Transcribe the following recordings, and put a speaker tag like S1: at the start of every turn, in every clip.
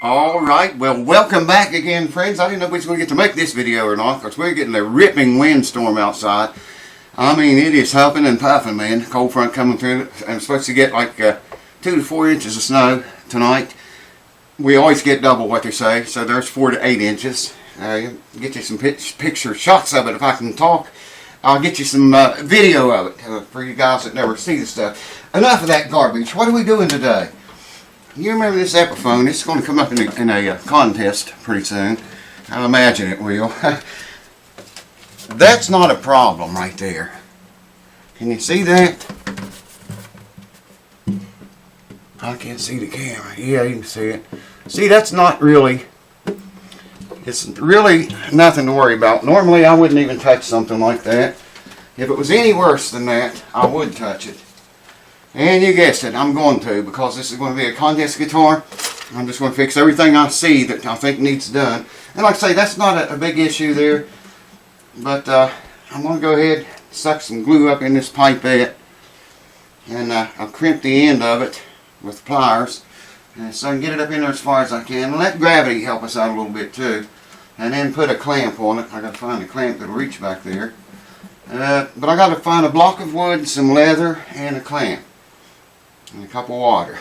S1: Alright, well, welcome back again, friends. I didn't know if we were going to get to make this video or not, because we're getting a ripping windstorm outside. I mean, it is huffing and puffing, man. Cold front coming through. I'm supposed to get like 2 to 4 inches of snow tonight. We always get double what they say, so there's 4 to 8 inches. Get you some picture shots of it if I can talk. I'll get you some video of it for you guys that never see the stuff. Enough of that garbage. What are we doing today? You remember this epiphone? It's going to come up in a contest pretty soon. I imagine it will. That's not a problem right there. Can you see that? I can't see the camera. Yeah, you can see it. See, that's not really... It's really nothing to worry about. Normally, I wouldn't even touch something like that. If it was any worse than that, I would touch it. And you guessed it, I'm going to, because this is going to be a contest guitar. I'm just going to fix everything I see that I think needs done. And like I say, that's not a big issue there. But I'm going to go ahead and suck some glue up in this pipette. And I'll crimp the end of it with pliers. So I can get it up in there as far as I can. And let gravity help us out a little bit too. And then put a clamp on it. I got to find a clamp that'll reach back there. But I got to find a block of wood, some leather, and a clamp. And a cup of water.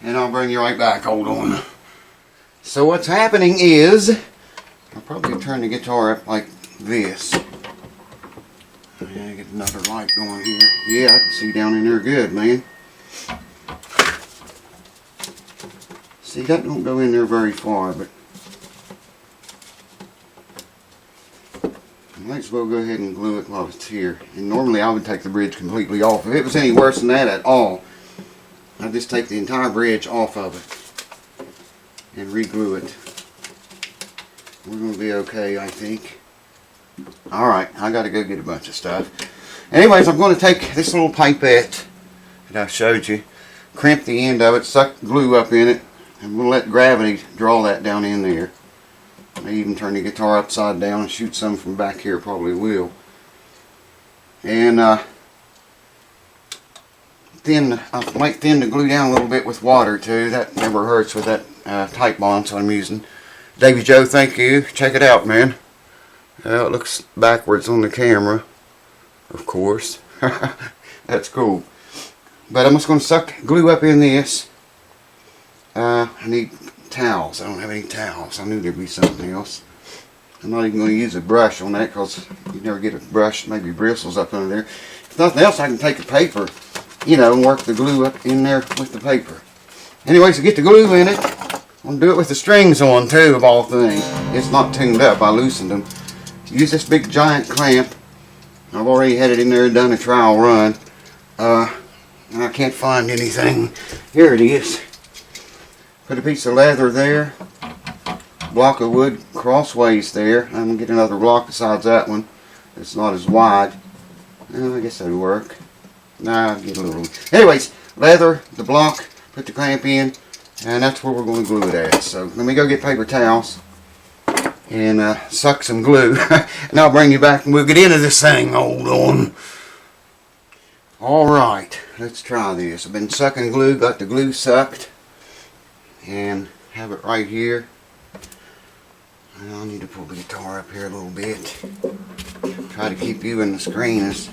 S1: And I'll bring you right back. Hold on. So what's happening is, I'll probably turn the guitar up like this. Yeah, get another light going here. Yeah, I can see down in there good, man. See, that don't go in there very far, but I might as well go ahead and glue it while it's here. And normally I would take the bridge completely off. If it was any worse than that at all, I'll just take the entire bridge off of it and re-glue it. We're going to be okay, I think. Alright, I got to go get a bunch of stuff. Anyways, I'm going to take this little pipette that I showed you, crimp the end of it, suck glue up in it, and we'll let gravity draw that down in there. I may even turn the guitar upside down and shoot some from back here, probably will. And I might thin the glue down a little bit with water too. That never hurts with that tight bond I'm using. Davy Joe, thank you. Check it out, man. It looks backwards on the camera, of course. That's cool. But I'm just going to suck glue up in this. I need towels. I don't have any towels. I knew there'd be something else. I'm not even going to use a brush on that because you never get a brush, maybe bristles up under there. If nothing else, I can take a paper, you know, and work the glue up in there with the paper. Anyways, to get the glue in it, I'm going to do it with the strings on too, of all things. It's not tuned up. I loosened them. Use this big giant clamp. I've already had it in there and done a trial run. And I can't find anything. Here it is. Put a piece of leather there. Block of wood crossways there. I'm going to get another block besides that one. It's not as wide. I guess that'll work. Nah, I'll get a little. Anyways, leather, the block, put the clamp in, and that's where we're going to glue it at. So let me go get paper towels and suck some glue. And I'll bring you back and we'll get into this thing. Hold on. Alright, let's try this. I've been sucking glue, got the glue sucked, and have it right here. And I need to pull the guitar up here a little bit. Try to keep you in the screen as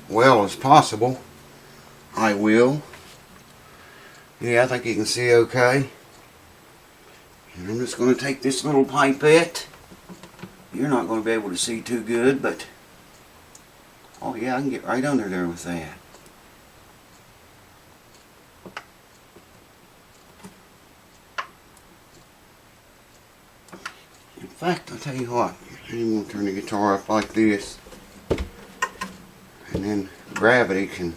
S1: well as possible. I will. Yeah, I think you can see okay. And I'm just going to take this little pipette. You're not going to be able to see too good, but oh yeah, I can get right under there with that. In fact, I'll tell you what, I'm going to turn the guitar up like this. And then gravity can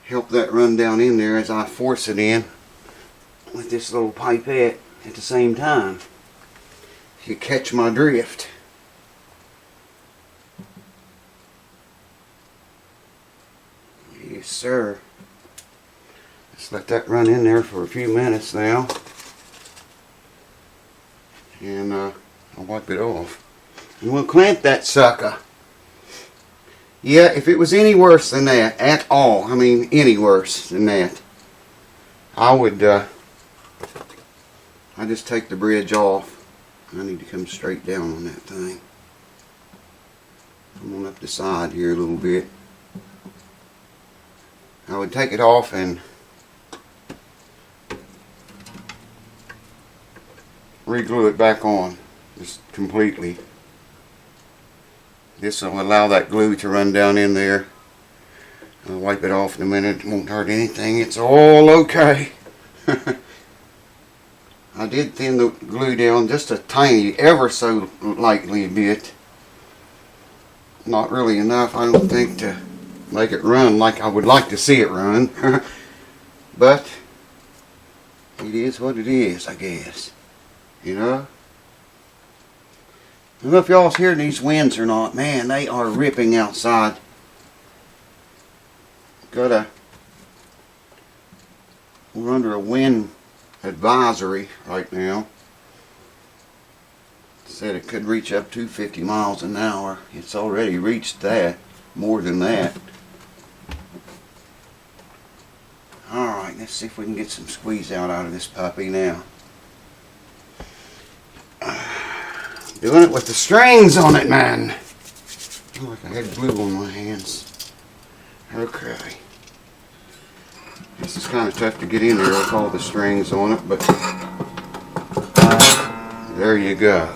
S1: help that run down in there as I force it in with this little pipette at the same time. If you catch my drift. Yes, sir. Just let that run in there for a few minutes now. And I'll wipe it off. And we'll clamp that sucker. Yeah, if it was any worse than that at all, I mean any worse than that, I would I just take the bridge off. I need to come straight down on that thing. Come on up the side here a little bit. I would take it off and re-glue it back on just completely. This will allow that glue to run down in there. I'll wipe it off in a minute. It won't hurt anything. It's all okay. I did thin the glue down just a tiny, ever so lightly a bit. Not really enough, I don't think, to make it run like I would like to see it run. But it is what it is, I guess. You know? I don't know if y'all's hearing these winds or not. Man, they are ripping outside. We're under a wind advisory right now. It said it could reach up to 50 miles an hour. It's already reached that, more than that. Alright, let's see if we can get some squeeze out of this puppy now. Doing it with the strings on it, man. Oh, like I had glue on my hands. Okay. This is kind of tough to get in there with all the strings on it, but there you go.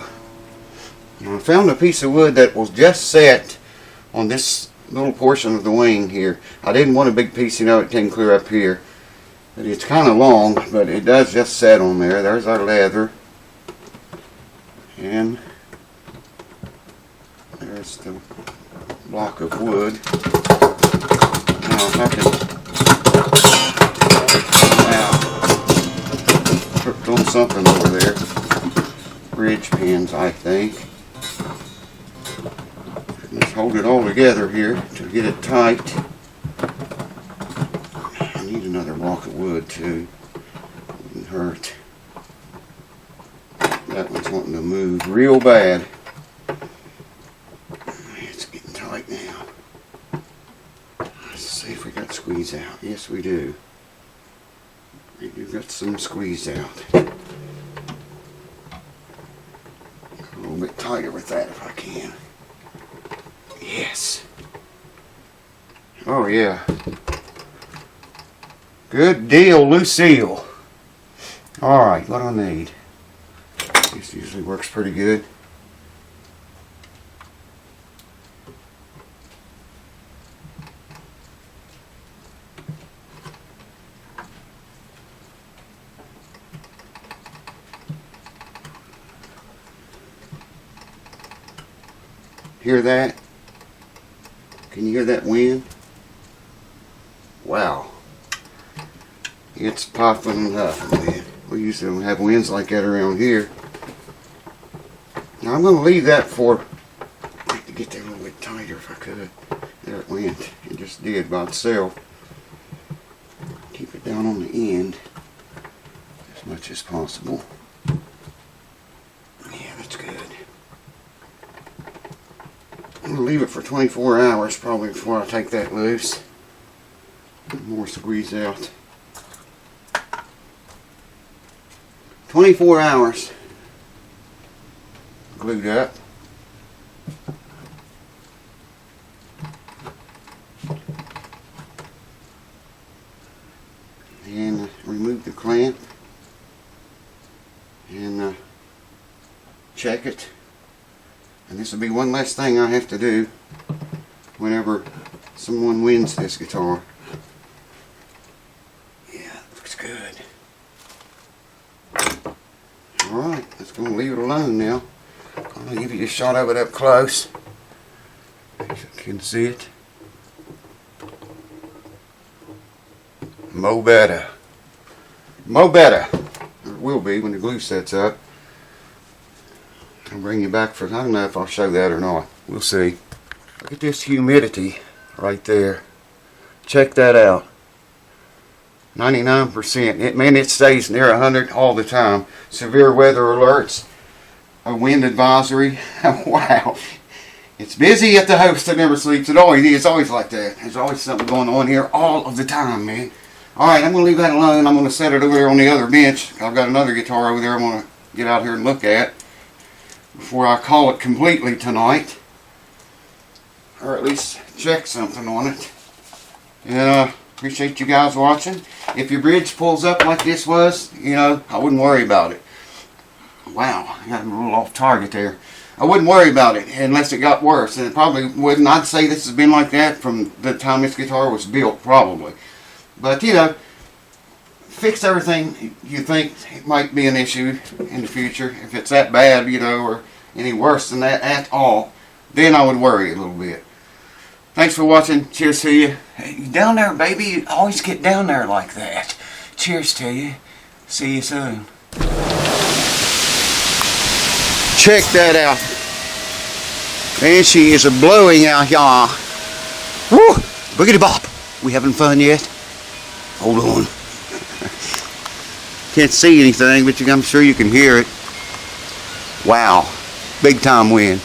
S1: Now, I found a piece of wood that was just set on this little portion of the wing here. I didn't want a big piece, you know, it came clear up here. But it's kind of long, but it does just set on there. There's our leather. And there's the block of wood. Now if I can hooked on something over there. Bridge pins, I think. Let's hold it all together here to get it tight. I need another block of wood too. Wouldn't hurt. That one's wanting to move real bad. It's getting tight now. Let's see if we got squeeze out. Yes, we do. We do got some squeeze out. A little bit tighter with that if I can. Yes. Oh yeah. Good deal, Lucille. Alright, what do I need? This usually works pretty good. Hear that? Can you hear that wind? Wow. It's puffing up, man. We usually don't have winds like that around here. Now I'm going to leave that for, I'd like to get that a little bit tighter if I could. There it went. It just did by itself. Keep it down on the end as much as possible. Yeah, that's good. I'm going to leave it for 24 hours probably before I take that loose. More squeeze out. 24 hours. Glued up. And remove the clamp and check it. And this will be one less thing I have to do whenever someone wins this guitar. Yeah, it looks good. Alright, let's go and leave it alone now. I'll give you a shot of it up close. If you can see it. Mo better. Mo better. Or it will be when the glue sets up. I'll bring you back for, I don't know if I'll show that or not. We'll see. Look at this humidity right there. Check that out. 99%. Man, it stays near 100 all the time. Severe weather alerts. A wind advisory. Wow. It's busy at the house that never sleeps at all. It's always like that. There's always something going on here all of the time, man. Alright, I'm going to leave that alone. I'm going to set it over there on the other bench. I've got another guitar over there I'm going to get out here and look at before I call it completely tonight. Or at least check something on it. And appreciate you guys watching. If your bridge pulls up like this was, you know, I wouldn't worry about it. Wow, I got a little off target there. I wouldn't worry about it unless it got worse. And it probably wouldn't. I'd say this has been like that from the time this guitar was built, probably. But, you know, fix everything you think it might be an issue in the future. If it's that bad, you know, or any worse than that at all, then I would worry a little bit. Thanks for watching. Cheers to you. Hey, down there, baby. You always get down there like that. Cheers to you. See you soon. Check that out. And she is blowing out here. Woo! Boogity bop. We having fun yet? Hold on. Can't see anything, but I'm sure you can hear it. Wow. Big time wind.